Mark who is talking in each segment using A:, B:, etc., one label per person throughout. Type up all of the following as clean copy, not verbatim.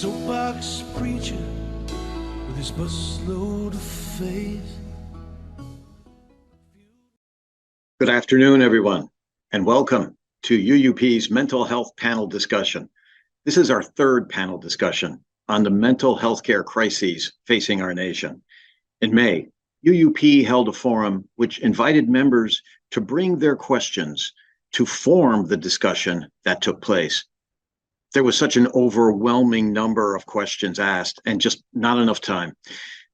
A: soapbox preacher with his busload of faith.
B: Good afternoon, everyone, and welcome to UUP's mental health panel discussion. This is our third panel discussion on the mental health care crises facing our nation. In May, UUP held a forum which invited members to bring their questions to form the discussion that took place. There was such an overwhelming number of questions asked and just not enough time.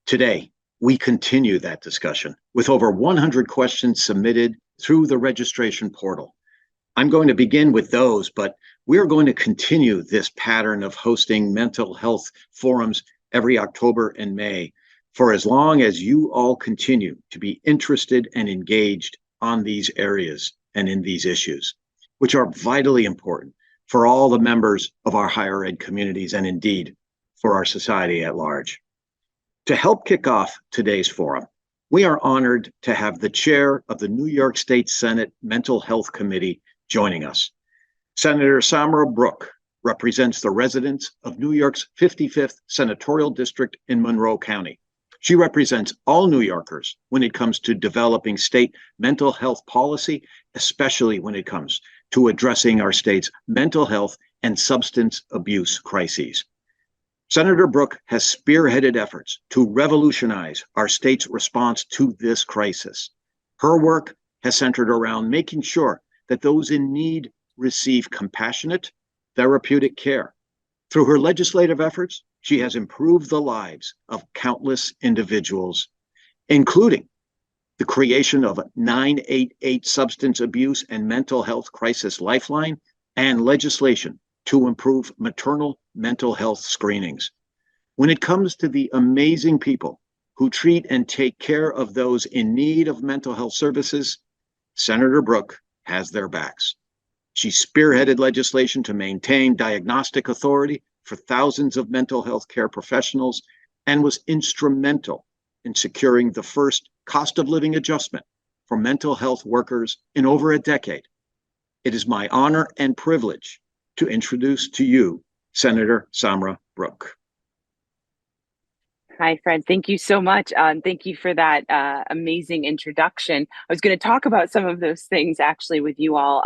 B: Today, we continue that discussion with over 100 questions submitted through the registration portal. I'm going to begin with those, but we're going to continue this pattern of hosting mental health forums every October and May for as long as you all continue to be interested and engaged on these areas and in these issues, which are vitally important for all the members of our higher ed communities and indeed for our society at large. To help kick off today's forum, we are honored to have the chair of the New York State Senate Mental Health Committee joining us. Senator Samra Brouk represents the residents of New York's 55th Senatorial District in Monroe County. She represents all New Yorkers when it comes to developing state mental health policy, especially when it comes to addressing our state's mental health and substance abuse crises. Senator Brouk has spearheaded efforts to revolutionize our state's response to this crisis. Her work has centered around making sure that those in need receive compassionate, therapeutic care. Through her legislative efforts, she has improved the lives of countless individuals, including the creation of a 988 Substance Abuse and Mental Health Crisis Lifeline and legislation to improve maternal mental health screenings. When it comes to the amazing people who treat and take care of those in need of mental health services, Senator Brouk has their backs. She spearheaded legislation to maintain diagnostic authority for thousands of mental health care professionals and was instrumental in securing the first cost of living adjustment for mental health workers in over a decade. It is my honor and privilege to introduce to you Senator Samra Brouk.
C: Hi, Fred. Thank you so much. Thank you for that amazing introduction. I was going to talk about some of those things actually with you all.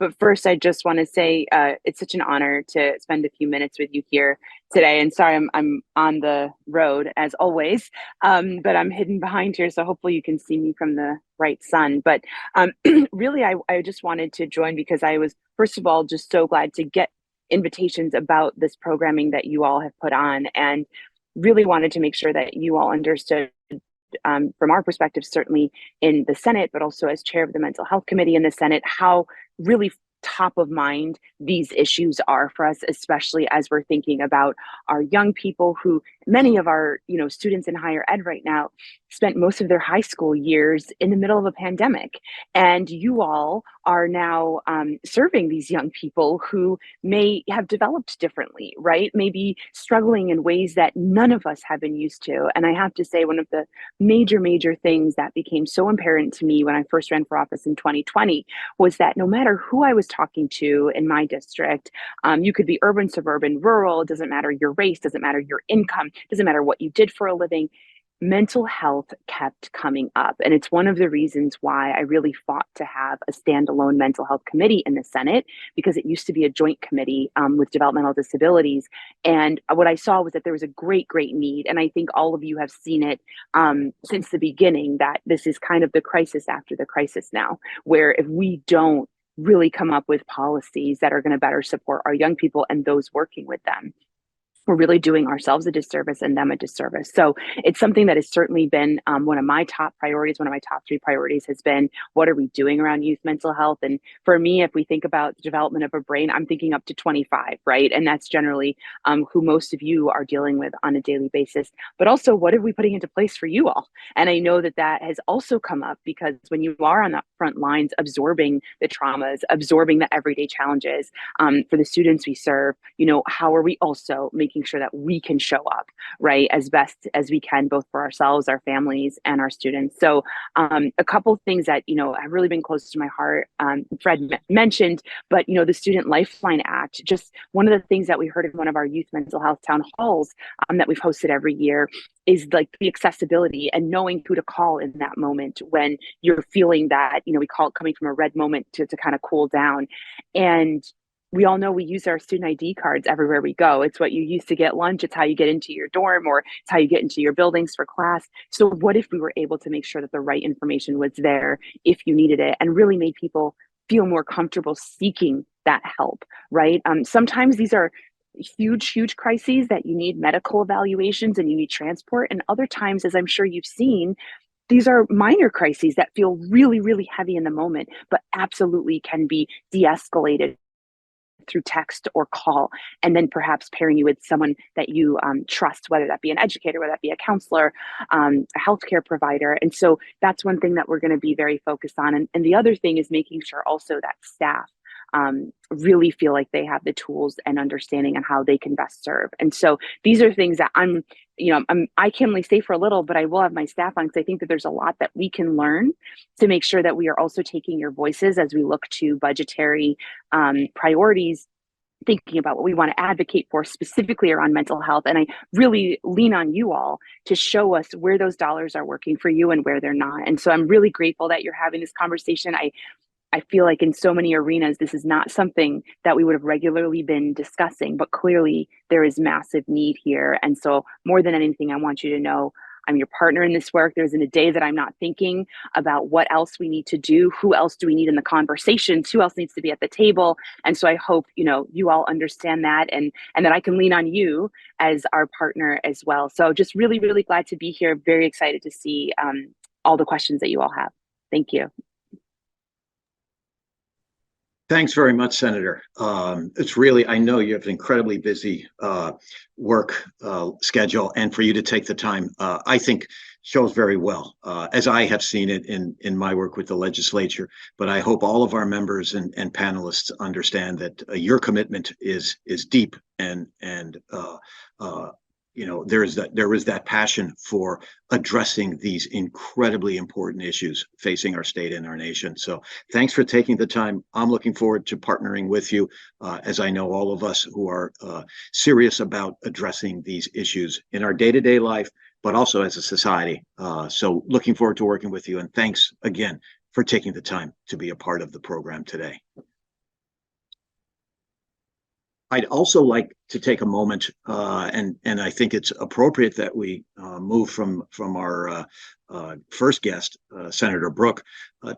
C: But first, I just want to say it's such an honor to spend a few minutes with you here today. And sorry, I'm on the road as always, but I'm hidden behind here. So hopefully you can see me from the right sun. But really, I just wanted to join because I was, first of all, just so glad to get invitations about this programming that you all have put on, and really wanted to make sure that you all understood from our perspective, certainly in the Senate, but also as chair of the Mental Health Committee in the Senate, how really top of mind these issues are for us, especially as we're thinking about our young people who, many of our students in higher ed right now spent most of their high school years in the middle of a pandemic. And you all are now serving these young people who may have developed differently, right? Maybe struggling in ways that none of us have been used to. And I have to say, one of the major things that became so apparent to me when I first ran for office in 2020 was that no matter who I was talking to in my district, you could be urban, suburban, rural, it doesn't matter your race, doesn't matter your income, doesn't matter what you did for a living, mental health kept coming up. And it's one of the reasons why I really fought to have a standalone mental health committee in the Senate, because it used to be a joint committee with developmental disabilities. And what I saw was that there was a great need. And I think all of you have seen it since the beginning, that this is kind of the crisis after the crisis now, where if we don't really come up with policies that are going to better support our young people and those working with them, we're really doing ourselves a disservice and them a disservice. So it's something that has certainly been one of my top priorities. One of my top 3 priorities has been, what are we doing around youth mental health? And for me, if we think about the development of a brain, I'm thinking up to 25, right? And that's generally who most of you are dealing with on a daily basis. But also, what are we putting into place for you all? And I know that that has also come up because when you are on the front lines, absorbing the traumas, absorbing the everyday challenges for the students we serve, how are we also making making sure that we can show up, right, as best as we can, both for ourselves, our families, and our students. So a couple of things that, have really been close to my heart, Fred mentioned, but, the Student Lifeline Act, just one of the things that we heard in one of our youth mental health town halls that we've hosted every year is like the accessibility and knowing who to call in that moment when you're feeling that, we call it coming from a red moment to kind of cool down. And we all know we use our student ID cards everywhere we go. It's what you use to get lunch. It's how you get into your dorm, or it's how you get into your buildings for class. So what if we were able to make sure that the right information was there if you needed it, and really made people feel more comfortable seeking that help, right? Sometimes these are huge crises that you need medical evaluations and you need transport. And other times, as I'm sure you've seen, these are minor crises that feel really heavy in the moment, but absolutely can be de-escalated through text or call, and then perhaps pairing you with someone that you trust, whether that be an educator, whether that be a counselor, a healthcare provider. And so that's one thing that we're going to be very focused on. And the other thing is making sure also that staff really feel like they have the tools and understanding on how they can best serve. And so these are things that I can only stay for a little, but I will have my staff on, because I think that there's a lot that we can learn to make sure that we are also taking your voices as we look to budgetary priorities, thinking about what we want to advocate for specifically around mental health. And I really lean on you all to show us where those dollars are working for you and where they're not. And so I'm really grateful that you're having this conversation. I feel like in so many arenas, this is not something that we would have regularly been discussing, but clearly there is massive need here. And so more than anything, I want you to know I'm your partner in this work. There isn't a day that I'm not thinking about what else we need to do, who else do we need in the conversations, who else needs to be at the table. And so I hope, you all understand that, and that I can lean on you as our partner as well. So just really glad to be here. Very excited to see all the questions that you all have. Thank you.
B: Thanks very much, Senator. It's really, I know you have an incredibly busy work schedule, and for you to take the time, I think shows very well, as I have seen it in my work with the legislature. But I hope all of our members and panelists understand that your commitment is deep, and there is that passion for addressing these incredibly important issues facing our state and our nation. So thanks for taking the time. I'm looking forward to partnering with you, as I know all of us who are serious about addressing these issues in our day-to-day life, but also as a society. So looking forward to working with you. And thanks again for taking the time to be a part of the program today. I'd also like to take a moment, and I think it's appropriate that we move from our first guest, Senator Brouk,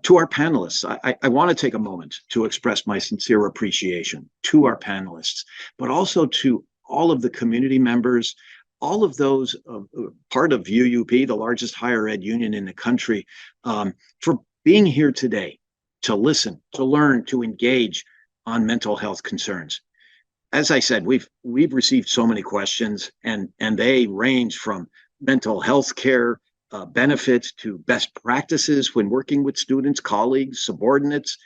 B: to our panelists. I want to take a moment to express my sincere appreciation to our panelists, but also to all of the community members, all of those part of UUP, the largest higher ed union in the country, for being here today to listen, to learn, to engage on mental health concerns. As I said, we've received so many questions, and they range from mental health care benefits to best practices when working with students, colleagues, subordinates,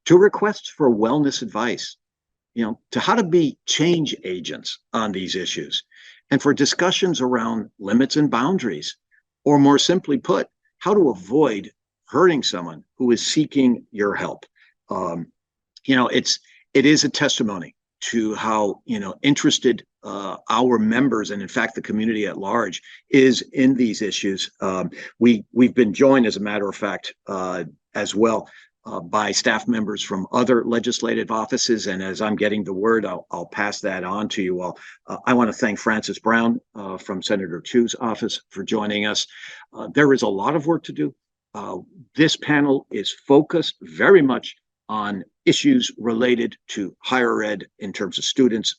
B: to requests for wellness advice, to how to be change agents on these issues, and for discussions around limits and boundaries, or more simply put, how to avoid hurting someone who is seeking your help. It is a testimony to how interested our members, and in fact the community at large, is in these issues. We've been joined, as a matter of fact, as well by staff members from other legislative offices, and as I'm getting the word, I'll pass that on to you all. I want to thank Francis Brown from Senator Chu's office for joining us. There is a lot of work to do. This panel is focused very much on issues related to higher ed in terms of students,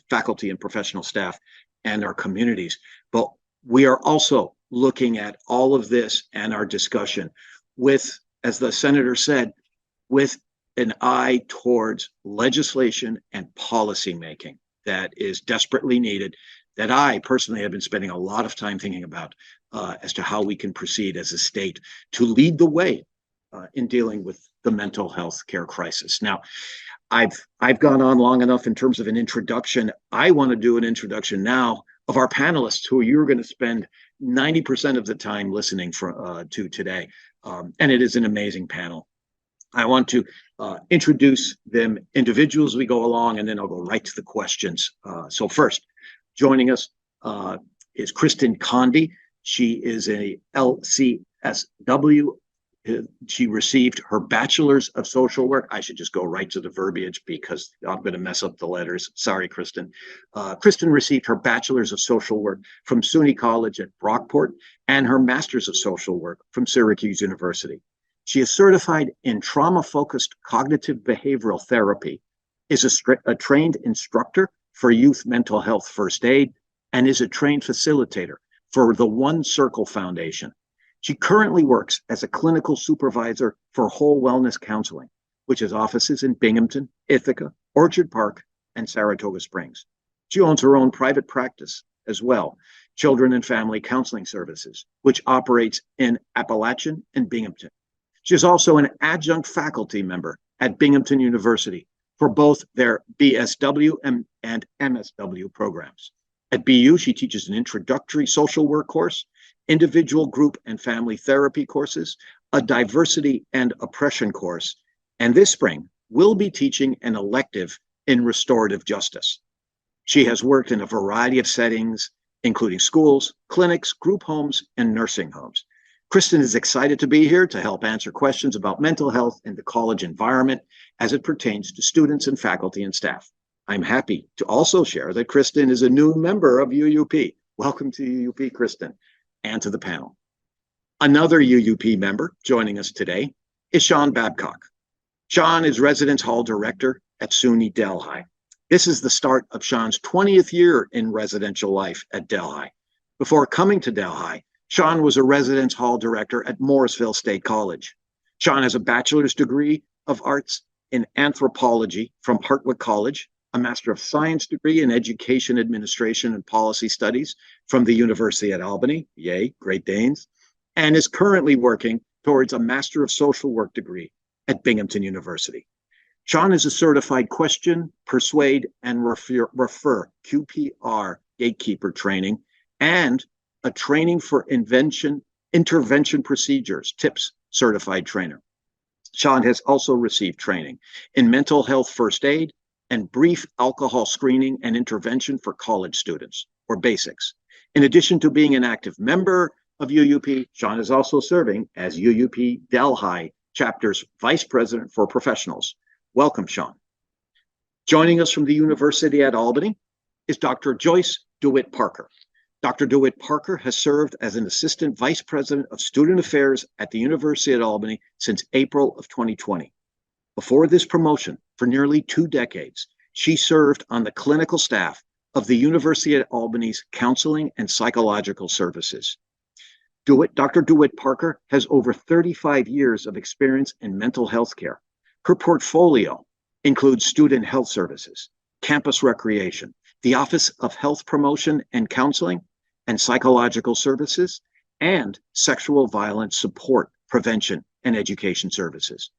B: faculty and professional staff, and our communities. But we are also looking at all of this and our discussion with, as the senator said, with an eye towards legislation and policy making that is desperately needed, that I personally have been spending a lot of time thinking about as to how we can proceed as a state to lead the way in dealing with the mental health care crisis. Now, I've gone on long enough in terms of an introduction. I want to do an introduction now of our panelists who you're going to spend 90% of the time listening to today. And it is an amazing panel. I want to introduce them individually as we go along, and then I'll go right to the questions. So first, joining us is Kristin Condie. She is a LCSW. She received her bachelor's of social work. I should just go right to the verbiage because I'm going to mess up the letters. Sorry, Kristin. Kristin received her bachelor's of social work from SUNY College at Brouk and her master's of social work from Syracuse University. She is certified in trauma-focused cognitive behavioral therapy, is a trained instructor for youth mental health first aid, and is a trained facilitator for the One Circle Foundation. She currently works as a clinical supervisor for Whole Wellness Counseling, which has offices in Binghamton, Ithaca, Orchard Park, and Saratoga Springs. She owns her own private practice as well, Children and Family Counseling Services, which operates in Appalachian and Binghamton. She is also an adjunct faculty member at Binghamton University for both their BSW and MSW programs. At BU, she teaches an introductory social work course, individual, group, and family therapy courses, a diversity and oppression course, and this spring will be teaching an elective in restorative justice. She has worked in a variety of settings, including schools, clinics, group homes, and nursing homes. Kristin is excited to be here to help answer questions about mental health in the college environment as it pertains to students and faculty and staff. I'm happy to also share that Kristin is a new member of UUP. Welcome to UUP, Kristin, and to the panel. Another UUP member joining us today is Sean Babcock. Sean is Residence Hall Director at SUNY Delhi. This is the start of Sean's 20th year in residential life at Delhi. Before coming to Delhi, Sean was a Residence Hall Director at Morrisville State College. Sean has a bachelor's degree of arts in anthropology from Hartwick College, a Master of Science degree in Education Administration and Policy Studies from the University at Albany, yay, Great Danes, and is currently working towards a Master of Social Work degree at Binghamton University. Sean is a certified question, persuade, and refer QPR gatekeeper training and a training for intervention procedures, TIPS certified trainer. Sean has also received training in mental health first aid and brief alcohol screening and intervention for college students, or BASICS. In addition to being an active member of UUP, Sean is also serving as UUP Delhi Chapter's Vice President for Professionals. Welcome, Sean. Joining us from the University at Albany is Dr. Joyce DeWitt-Parker. Dr. DeWitt-Parker has served as an Assistant Vice President of Student Affairs at the University at Albany since April of 2020. Before this promotion, for nearly 2 decades, she served on the clinical staff of the University at Albany's Counseling and Psychological Services. Dr. DeWitt-Parker has over 35 years of experience in mental health care. Her portfolio includes student health services, campus recreation, the Office of Health Promotion and Counseling, and Psychological Services, and Sexual Violence Support, Prevention, and Education Services.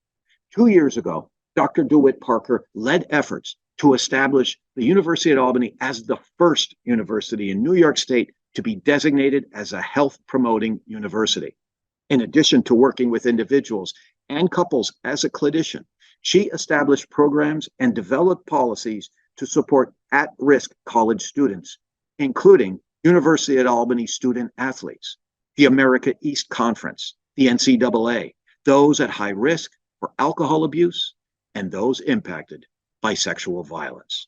B: 2 years ago, Dr. DeWitt-Parker led efforts to establish the University at Albany as the first university in New York State to be designated as a health-promoting university. In addition to working with individuals and couples as a clinician, she established programs and developed policies to support at-risk college students, including University at Albany student athletes, the America East Conference, the NCAA, those at high risk for alcohol abuse, and those impacted by sexual violence.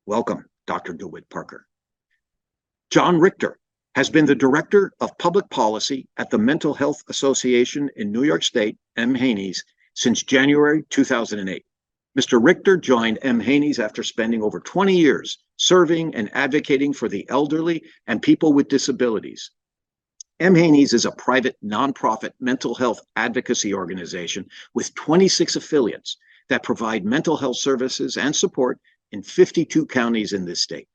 B: Welcome, Dr. DeWitt-Parker. John Richter has been the Director of Public Policy at the Mental Health Association in New York State, M. Haney's, since January 2008. Mr. Richter joined M. Haney's after spending over 20 years serving and advocating for the elderly and people with disabilities. M. Haney's is a private nonprofit mental health advocacy organization with 26 affiliates that provide mental health services and support in 52 counties in this state.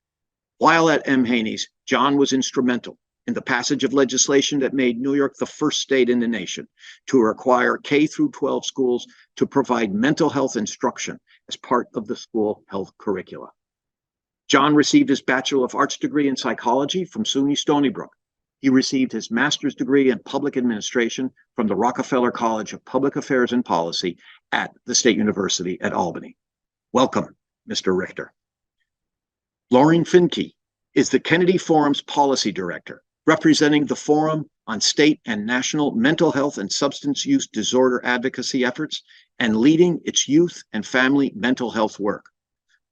B: While at M. Haney's, John was instrumental in the passage of legislation that made New York the first state in the nation to require K through 12 schools to provide mental health instruction as part of the school health curricula. John received his Bachelor of Arts degree in psychology from SUNY Stony Brook. He received his master's degree in public administration from the Rockefeller College of Public Affairs and Policy at the State University at Albany. Welcome, Mr. Richter. Lauren Finkle is the Kennedy Forum's policy director, representing the Forum on state and national mental health and substance use disorder advocacy efforts and leading its youth and family mental health work.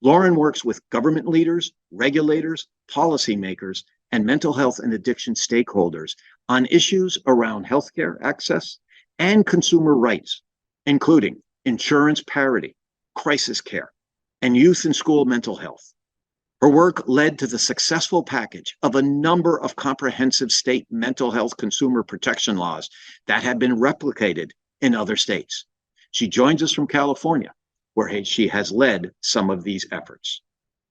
B: Lauren works with government leaders, regulators, policymakers, and mental health and addiction stakeholders on issues around healthcare access and consumer rights, including insurance parity, crisis care, and youth and school mental health. Her work led to the successful package of a number of comprehensive state mental health consumer protection laws that have been replicated in other states. She joins us from California, where she has led some of these efforts.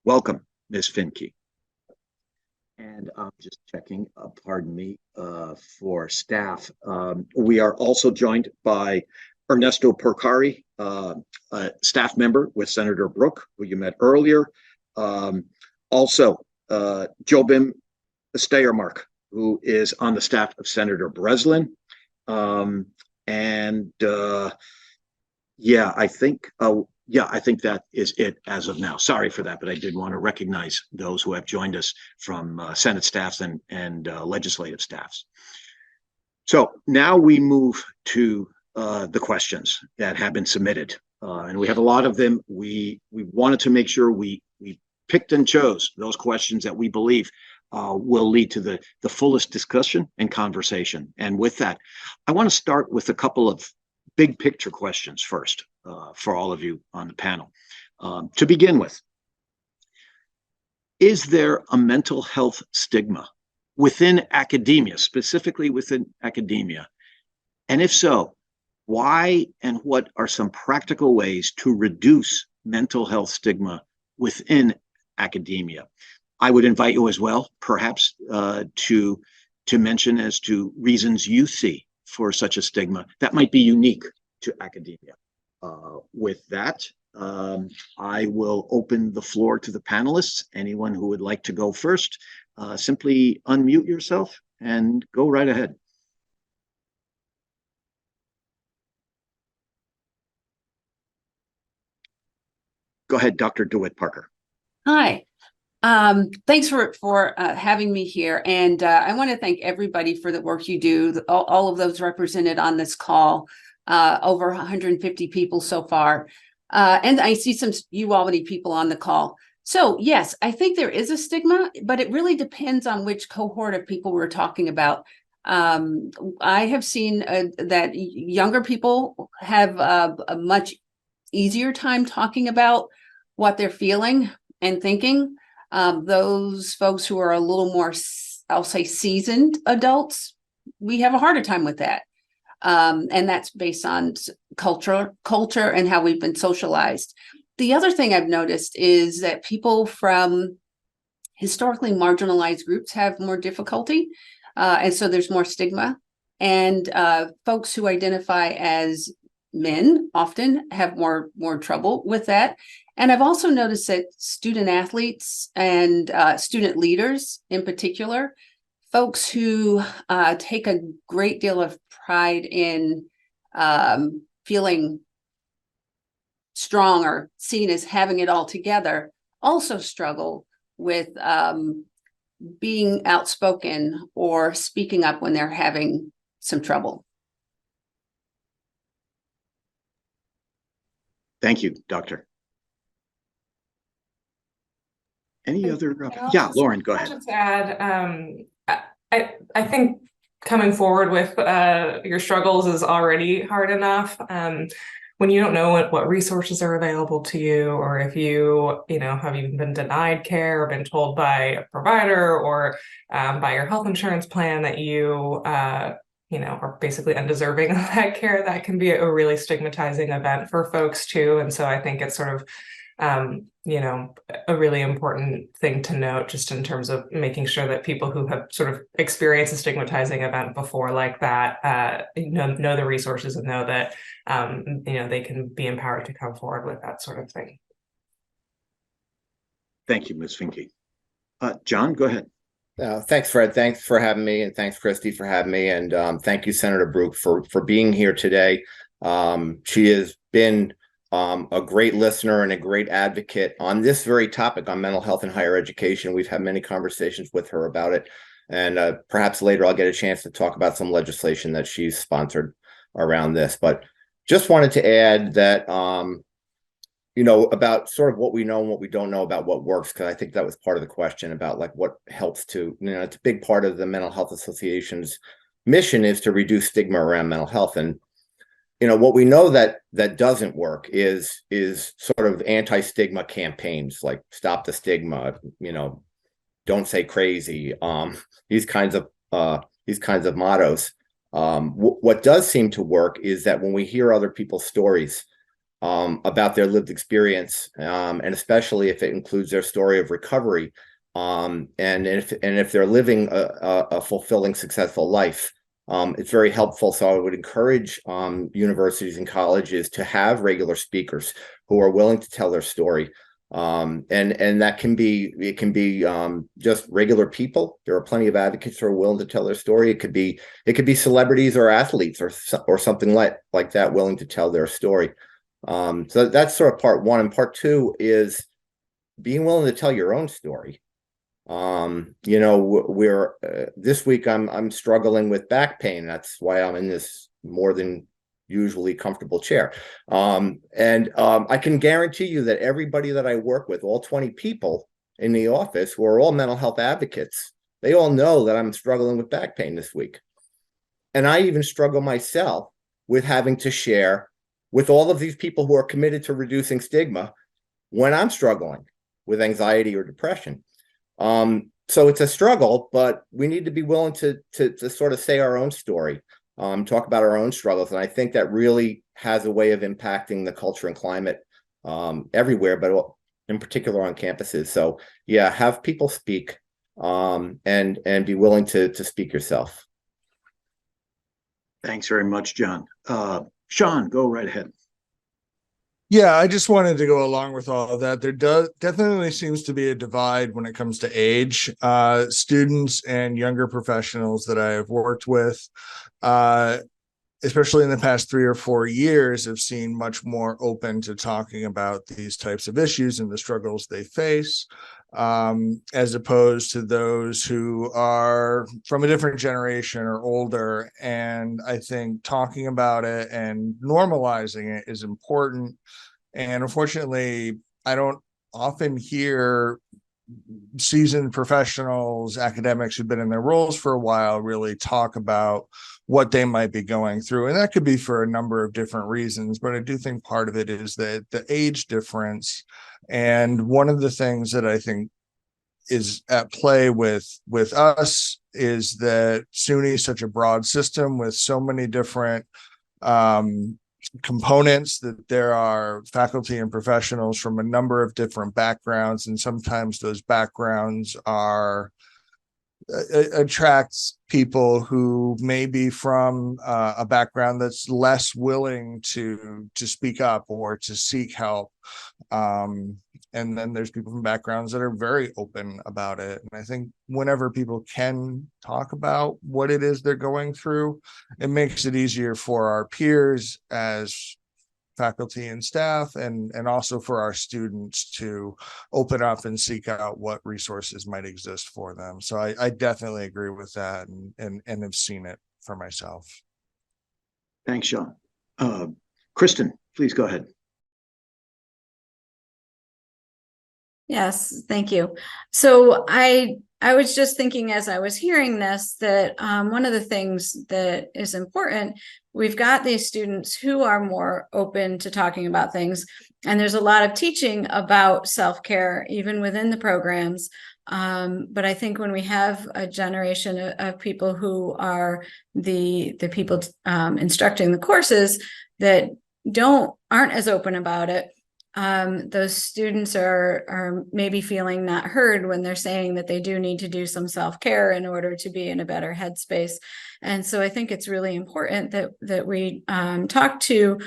B: Welcome, Ms. Finkle. And I'm just checking, pardon me, for staff. We are also joined by Ernesto Porcari, a staff member with Senator Brouk, who you met earlier. Also, Jobim Steyermark, who is on the staff of Senator Breslin. I think that is it as of now. Sorry for that, but I did want to recognize those who have joined us from Senate staffs and legislative staffs. So now we move to the questions that have been submitted, and we have a lot of them. We wanted to make sure we picked and chose those questions that we believe will lead to the fullest discussion and conversation. And with that, I want to start with a couple of big picture questions first for all of you on the panel. To begin with, is there a mental health stigma within academia, specifically within academia? And if so, why and what are some practical ways to reduce mental health stigma within academia? I would invite you as well, perhaps, to mention as to reasons you see for such a stigma that might be unique to academia. With that, I will open the floor to the panelists. Anyone who would like to go first, simply unmute yourself and go right ahead. Go ahead, Dr. DeWitt-Parker.
D: Hi. Thanks for having me here. And I want to thank everybody for the work you do, all of those represented on this call, over 150 people so far. And I see some UAlbany people on the call. So yes, I think there is a stigma, but it really depends on which cohort of people we're talking about. I have seen that younger people have a much easier time talking about what they're feeling and thinking. Those folks who are a little more, I'll say, seasoned adults, we have a harder time with that. And that's based on culture and how we've been socialized. The other thing I've noticed is that people from historically marginalized groups have more difficulty. And so there's more stigma. And folks who identify as men often have more trouble with that. And I've also noticed that student athletes and student leaders in particular, folks who take a great deal of pride in feeling strong or seen as having it all together, also struggle with being outspoken or speaking up when they're having some trouble.
B: Thank you, Doctor. Any other? Yeah, Lauren, go ahead.
E: Just add, I think coming forward with your struggles is already hard enough. When you don't know what resources are available to you, or if you have even been denied care or been told by a provider or by your health insurance plan that you are basically undeserving of that care, that can be a really stigmatizing event for folks too. And so I think it's sort of you know, a really important thing to note, just in terms of making sure that people who have sort of experienced a stigmatizing event before like that, know the resources and know that, you know, they can be empowered to come forward with that sort of thing.
B: Thank you, Ms. Finkle. John, go ahead.
F: Thanks, Fred. Thanks for having me, and thanks, Kristy, for having me. And thank you, Senator Brouk, for being here today. She has been a great listener and a great advocate on this very topic on mental health in higher education. We've had many conversations with her about it. And perhaps later I'll get a chance to talk about some legislation that she's sponsored around this. But just wanted to add that, you know, about sort of what we know and what we don't know about what works, because I think that was part of the question about like what helps to, you know, it's a big part of the Mental Health Association's mission is to reduce stigma around mental health. And, you know, what we know that doesn't work is sort of anti-stigma campaigns, like stop the stigma, you know, don't say crazy, these kinds of mottos. What does seem to work is that when we hear other people's stories about their lived experience, and especially if it includes their story of recovery, and if they're living a fulfilling, successful life, it's very helpful. So I would encourage universities and colleges to have regular speakers who are willing to tell their story. And that can be just regular people. There are plenty of advocates who are willing to tell their story. It could be celebrities or athletes or something like that willing to tell their story. So that's sort of part one. And part two is being willing to tell your own story. You know, this week I'm struggling with back pain. That's why I'm in this more than usually comfortable chair. I can guarantee you that everybody that I work with, all 20 people in the office who are all mental health advocates, they all know that I'm struggling with back pain this week. And I even struggle myself with having to share with all of these people who are committed to reducing stigma when I'm struggling with anxiety or depression. So it's a struggle, but we need to be willing to sort of say our own story, talk about our own struggles. And I think that really has a way of impacting the culture and climate everywhere, but in particular on campuses. So yeah, have people speak and be willing to speak yourself.
B: Thanks very much, John. Sean, go right ahead.
A: Yeah, I just wanted to go along with all of that. There definitely seems to be a divide when it comes to age. Students and younger professionals that I have worked with, especially in the past 3 or 4 years, have seen much more open to talking about these types of issues and the struggles they face, as opposed to those who are from a different generation or older. And I think talking about it and normalizing it is important. And unfortunately, I don't often hear seasoned professionals, academics who've been in their roles for a while, really talk about what they might be going through. And that could be for a number of different reasons, but I do think part of it is that the age difference. And one of the things that I think is at play with us is that SUNY is such a broad system with so many different components, that there are faculty and professionals from a number of different backgrounds, and sometimes those backgrounds are attracts people who may be from a background that's less willing to speak up or to seek help. And then there's people from backgrounds that are very open about it. And I think whenever people can talk about what it is they're going through, it makes it easier for our peers as faculty and staff, and also for our students to open up and seek out what resources might exist for them. So I definitely agree with that, and have seen it for myself.
B: Thanks, Sean. Kristin, please go ahead.
G: Yes, thank you. So I was just thinking as I was hearing this that one of the things that is important, we've got these students who are more open to talking about things, and there's a lot of teaching about self-care even within the programs. But I think when we have a generation of people who are the people instructing the courses that aren't as open about it, those students are maybe feeling not heard when they're saying that they do need to do some self-care in order to be in a better headspace. And so I think it's really important that we talk to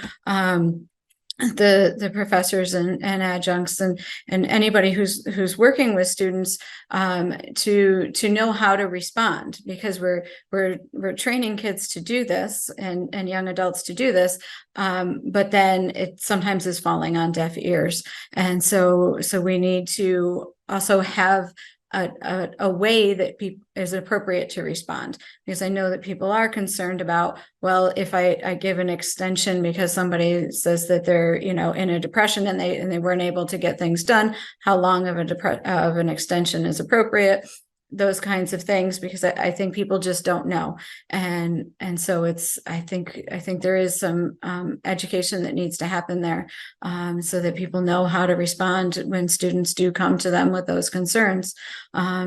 G: the professors and adjuncts and anybody who's working with students to know how to respond, because we're training kids to do this and young adults to do this, but then it sometimes is falling on deaf ears, and so we need to also have a way that is appropriate to respond, because I know that people are concerned about, well, if I give an extension because somebody says that they're in a depression and they weren't able to get things done, how long of an extension is appropriate, those kinds of things, because I think people just don't know, and so I think there is some education that needs to happen there, so that people know how to respond when students do come to them with those concerns,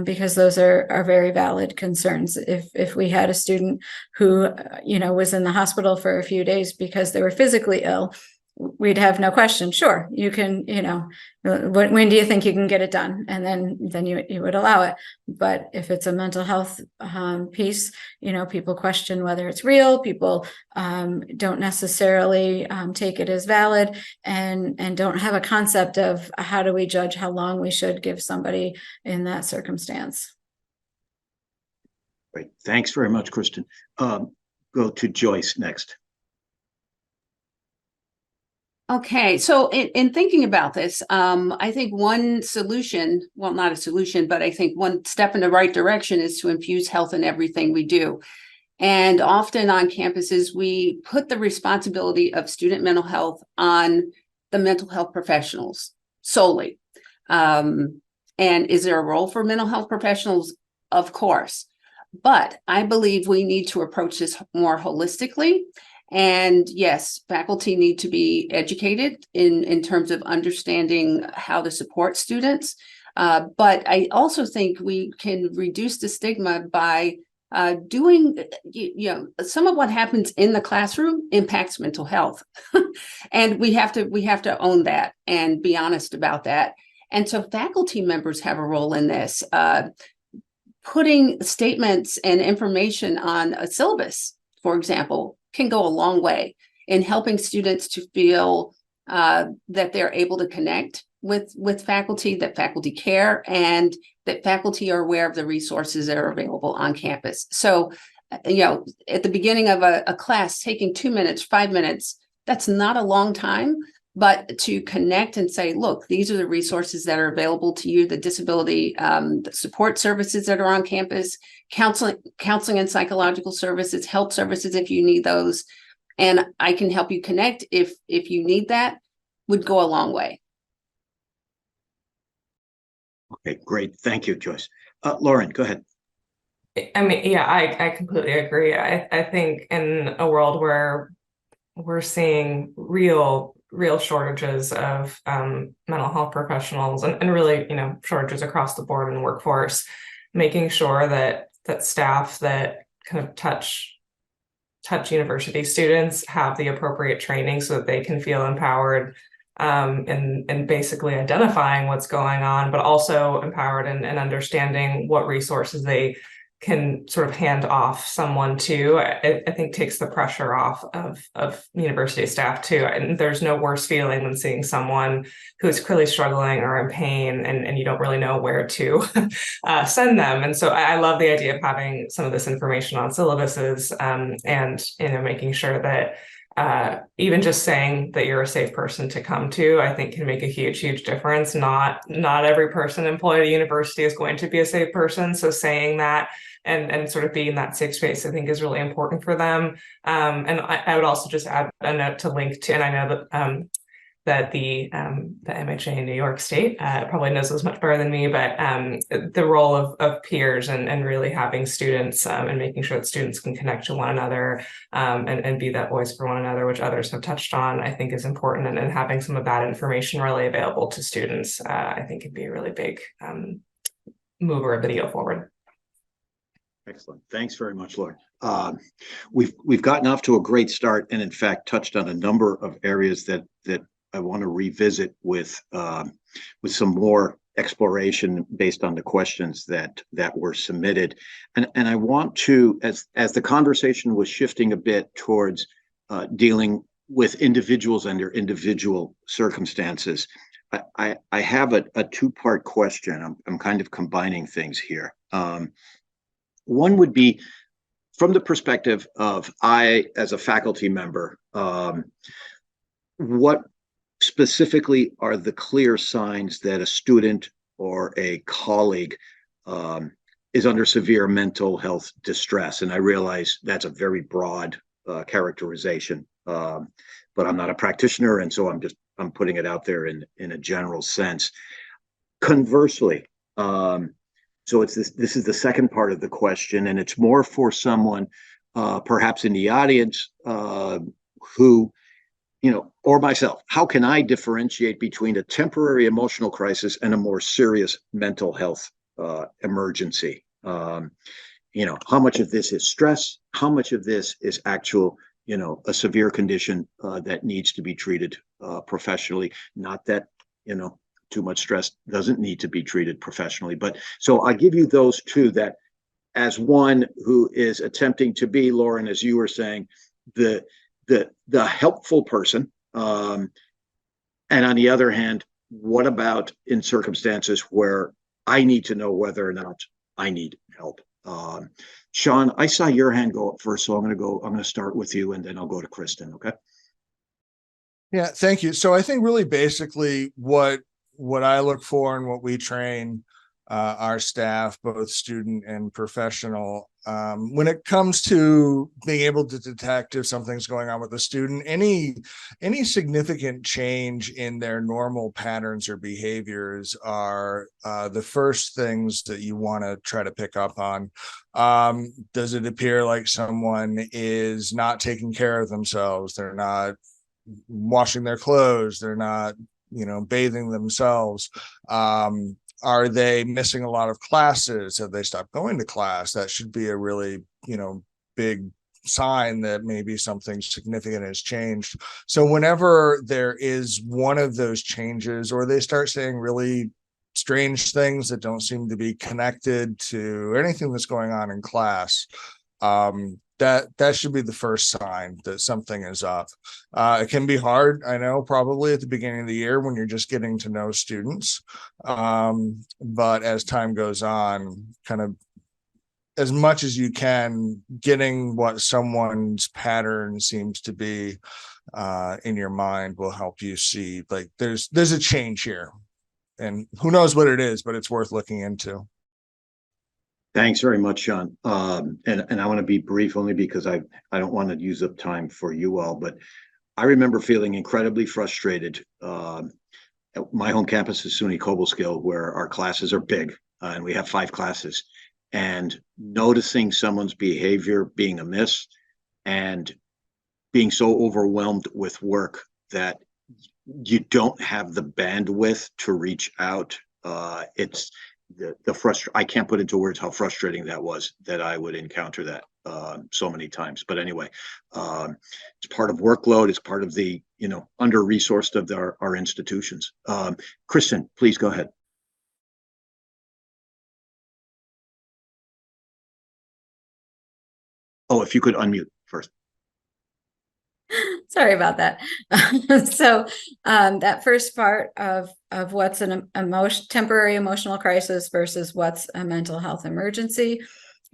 G: because those are very valid concerns. If we had a student who was in the hospital for a few days because they were physically ill, we'd have no question. Sure, you can, when do you think you can get it done? And then you would allow it. But if it's a mental health piece, people question whether it's real. People don't necessarily take it as valid, and don't have a concept of how do we judge how long we should give somebody in that circumstance.
B: Great. Thanks very much, Kristin. Go to Joyce next.
D: Okay, so in thinking about this, I think one solution, well, not a solution, but I think one step in the right direction is to infuse health in everything we do. And often on campuses, we put the responsibility of student mental health on the mental health professionals solely. And is there a role for mental health professionals? Of course. But I believe we need to approach this more holistically. And yes, faculty need to be educated in terms of understanding how to support students. But I also think we can reduce the stigma by doing, some of what happens in the classroom impacts mental health. And we have to own that and be honest about that. And so faculty members have a role in this, putting statements and information on a syllabus, for example, can go a long way in helping students to feel that they're able to connect with faculty, that faculty care, and that faculty are aware of the resources that are available on campus. So, at the beginning of a class, taking 2 minutes, 5 minutes, that's not a long time, but to connect and say, look, these are the resources that are available to you, the disability the support services that are on campus, counseling and psychological services, health services if you need those, and I can help you connect if you need that, would go a long way.
B: Okay, great. Thank you, Joyce. Lauren, go ahead.
E: I mean, yeah, I completely agree. I think in a world where we're seeing real shortages of mental health professionals and really, shortages across the board in the workforce, making sure that staff that kind of touch university students have the appropriate training so that they can feel empowered and basically identifying what's going on, but also empowered and understanding what resources they can sort of hand off someone to, I think takes the pressure off of university staff too. And there's no worse feeling than seeing someone who's clearly struggling or in pain and you don't really know where to send them. And so I love the idea of having some of this information on syllabuses and making sure that even just saying that you're a safe person to come to, I think can make a huge difference. Not every person employed at a university is going to be a safe person. So saying that and sort of being that safe space, I think is really important for them. And I would also just add a note to link to, and I know that the MHA in New York State probably knows this much better than me, but the role of peers and really having students and making sure that students can connect to one another and be that voice for one another, which others have touched on, I think is important. And having some of that information really available to students, I think could be a really big mover of the needle forward.
B: Excellent. Thanks very much, Lauren. We've gotten off to a great start and in fact touched on a number of areas that want to revisit with some more exploration based on the questions that were submitted, and I want to, as the conversation was shifting a bit towards dealing with individuals and their individual circumstances, I have a two-part question. I'm kind of combining things here. One would be from the perspective of I, as a faculty member, what specifically are the clear signs that a student or a colleague is under severe mental health distress? And I realize that's a very broad characterization, but I'm not a practitioner, and so I'm putting it out there in a general sense. Conversely, so this is the second part of the question, and it's more for someone perhaps in the audience who, or myself. How can I differentiate between a temporary emotional crisis and a more serious mental health emergency? How much of this is stress? How much of this is actual, a severe condition that needs to be treated professionally? Not that, too much stress doesn't need to be treated professionally. But so I give you those two, that as one who is attempting to be, Lauren, as you were saying, the helpful person, and on the other hand, what about in circumstances where I need to know whether or not I need help? Sean, I saw your hand go up first, so I'm going to start with you, and then I'll go to Kristin. Okay.
A: Yeah, thank you. So I think really basically what I look for and what we train our staff, both student and professional, when it comes to being able to detect if something's going on with a student, any significant change in their normal patterns or behaviors are the first things that you want to try to pick up on. Does it appear like someone is not taking care of themselves? They're not washing their clothes. They're not, bathing themselves. Are they missing a lot of classes? Have they stopped going to class? That should be a really, big sign that maybe something significant has changed. So whenever there is one of those changes, or they start saying really strange things that don't seem to be connected to anything that's going on in class, that should be the first sign that something is up. It can be hard, I know, probably at the beginning of the year when you're just getting to know students. But as time goes on, kind of as much as you can, getting what someone's pattern seems to be in your mind will help you see, like, there's a change here. And who knows what it is, but it's worth looking into.
B: Thanks very much, Sean. And I want to be brief only because I don't want to use up time for you all, but I remember feeling incredibly frustrated. My home campus is SUNY Cobleskill, where our classes are big, and we have 5 classes, and noticing someone's behavior being amiss and being so overwhelmed with work that you don't have the bandwidth to reach out. It's I can't put into words how frustrating that was, that I would encounter that so many times. But anyway, it's part of workload. It's part of the, under-resourced of our institutions. Kristin, please go ahead. Oh, if you could unmute first.
G: Sorry about that. So that first part of what's an temporary emotional crisis versus what's a mental health emergency.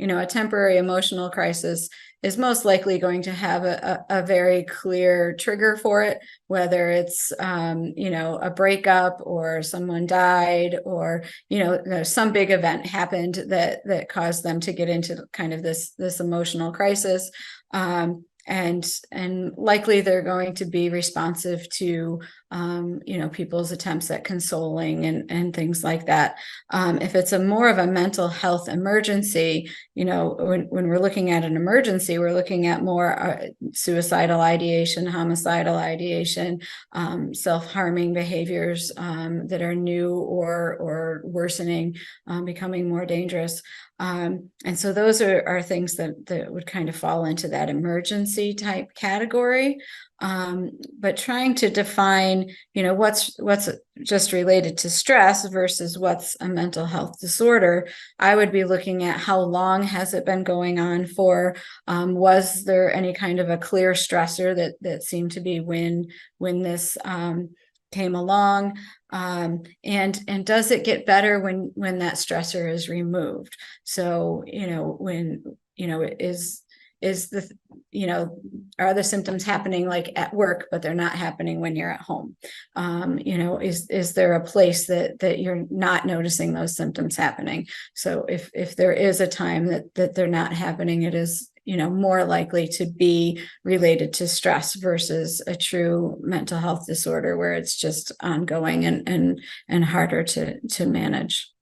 G: A temporary emotional crisis is most likely going to have a very clear trigger for it, whether it's, a breakup or someone died, or, some big event happened that caused them to get into kind of this emotional crisis. And likely they're going to be responsive to, people's attempts at consoling and things like that. If it's more of a mental health emergency, when we're looking at an emergency, we're looking at more suicidal ideation, homicidal ideation, self-harming behaviors that are new or worsening, becoming more dangerous. And so those are things that would kind of fall into that emergency type category. but trying to define, what's just related to stress versus what's a mental health disorder. I would be looking at how long has it been going on for? Was there any kind of a clear stressor that seemed to be when this came along? And does it get better when that stressor is removed? So, when, is the, are the symptoms happening like at work, but they're not happening when you're at home? Is there a place that you're not noticing those symptoms happening? So if there is a time that they're not happening, it is, more likely to be related to stress versus a true mental health disorder where it's just ongoing and harder to manage.